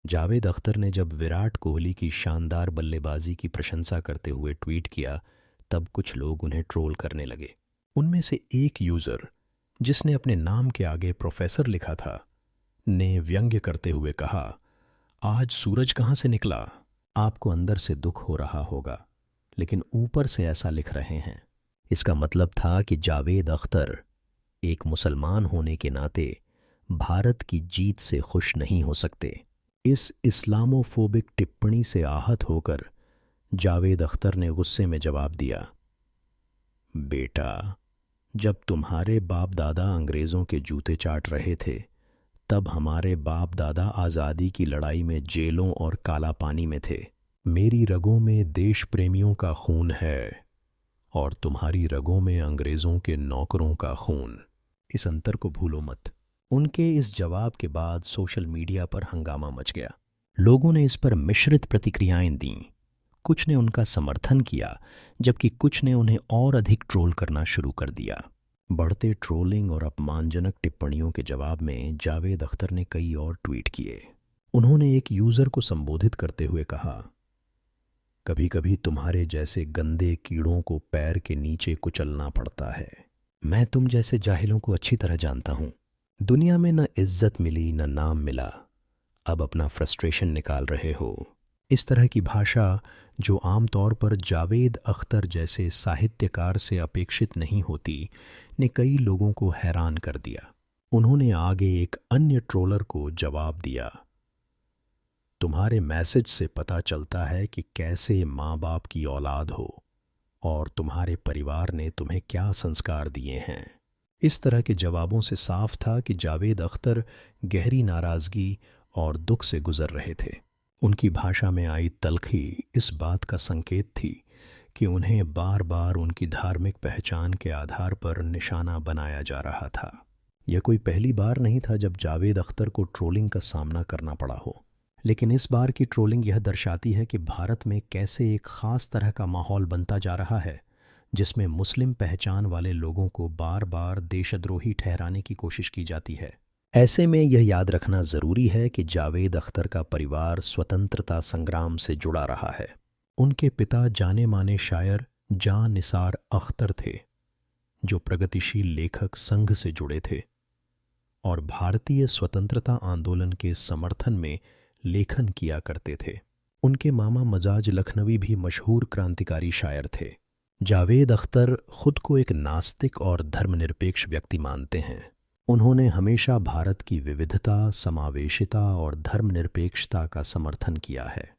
जावेद अख्तर ने जब विराट कोहली की शानदार बल्लेबाजी की प्रशंसा करते हुए ट्वीट किया, तब कुछ लोग उन्हें ट्रोल करने लगे। उनमें से एक यूज़र, जिसने अपने नाम के आगे प्रोफेसर लिखा था, ने व्यंग्य करते हुए कहा, आज सूरज कहाँ से निकला। आपको अंदर से दुख हो रहा होगा, लेकिन ऊपर से ऐसा लिख रहे हैं। इसका मतलब था कि जावेद अख्तर एक मुसलमान होने के नाते भारत की जीत से खुश नहीं हो सकते। इस इस्लामोफोबिक टिप्पणी से आहत होकर जावेद अख्तर ने गुस्से में जवाब दिया, बेटा, जब तुम्हारे बाप दादा अंग्रेज़ों के जूते चाट रहे थे, तब हमारे बाप दादा आज़ादी की लड़ाई में जेलों और काला पानी में थे। मेरी रगों में देश प्रेमियों का खून है और तुम्हारी रगों में अंग्रेज़ों के नौकरों का खून। इस अंतर को भूलो मत। उनके इस जवाब के बाद सोशल मीडिया पर हंगामा मच गया। लोगों ने इस पर मिश्रित प्रतिक्रियाएं दीं। कुछ ने उनका समर्थन किया, जबकि कुछ ने उन्हें और अधिक ट्रोल करना शुरू कर दिया। बढ़ते ट्रोलिंग और अपमानजनक टिप्पणियों के जवाब में जावेद अख्तर ने कई और ट्वीट किए। उन्होंने एक यूज़र को संबोधित करते हुए कहा, कभी कभी तुम्हारे जैसे गंदे कीड़ों को पैर के नीचे कुचलना पड़ता है। मैं तुम जैसे जाहिलों को अच्छी तरह जानता हूँ। दुनिया में न इज्जत मिली न नाम मिला, अब अपना फ्रस्ट्रेशन निकाल रहे हो। इस तरह की भाषा, जो आमतौर पर जावेद अख्तर जैसे साहित्यकार से अपेक्षित नहीं होती, ने कई लोगों को हैरान कर दिया। उन्होंने आगे एक अन्य ट्रोलर को जवाब दिया, तुम्हारे मैसेज से पता चलता है कि कैसे माँ बाप की औलाद हो और तुम्हारे परिवार ने तुम्हें क्या संस्कार दिए हैं। इस तरह के जवाबों से साफ था कि जावेद अख्तर गहरी नाराज़गी और दुख से गुजर रहे थे। उनकी भाषा में आई तल्खी इस बात का संकेत थी कि उन्हें बार बार उनकी धार्मिक पहचान के आधार पर निशाना बनाया जा रहा था। यह कोई पहली बार नहीं था जब जावेद अख्तर को ट्रोलिंग का सामना करना पड़ा हो, लेकिन इस बार की ट्रोलिंग यह दर्शाती है कि भारत में कैसे एक ख़ास तरह का माहौल बनता जा रहा है, जिसमें मुस्लिम पहचान वाले लोगों को बार बार देशद्रोही ठहराने की कोशिश की जाती है। ऐसे में यह याद रखना ज़रूरी है कि जावेद अख्तर का परिवार स्वतंत्रता संग्राम से जुड़ा रहा है। उनके पिता जाने माने शायर जां निसार अख्तर थे, जो प्रगतिशील लेखक संघ से जुड़े थे और भारतीय स्वतंत्रता आंदोलन के समर्थन में लेखन किया करते थे। उनके मामा मजाज लखनवी भी मशहूर क्रांतिकारी शायर थे। जावेद अख्तर खुद को एक नास्तिक और धर्मनिरपेक्ष व्यक्ति मानते हैं। उन्होंने हमेशा भारत की विविधता, समावेशिता और धर्मनिरपेक्षता का समर्थन किया है।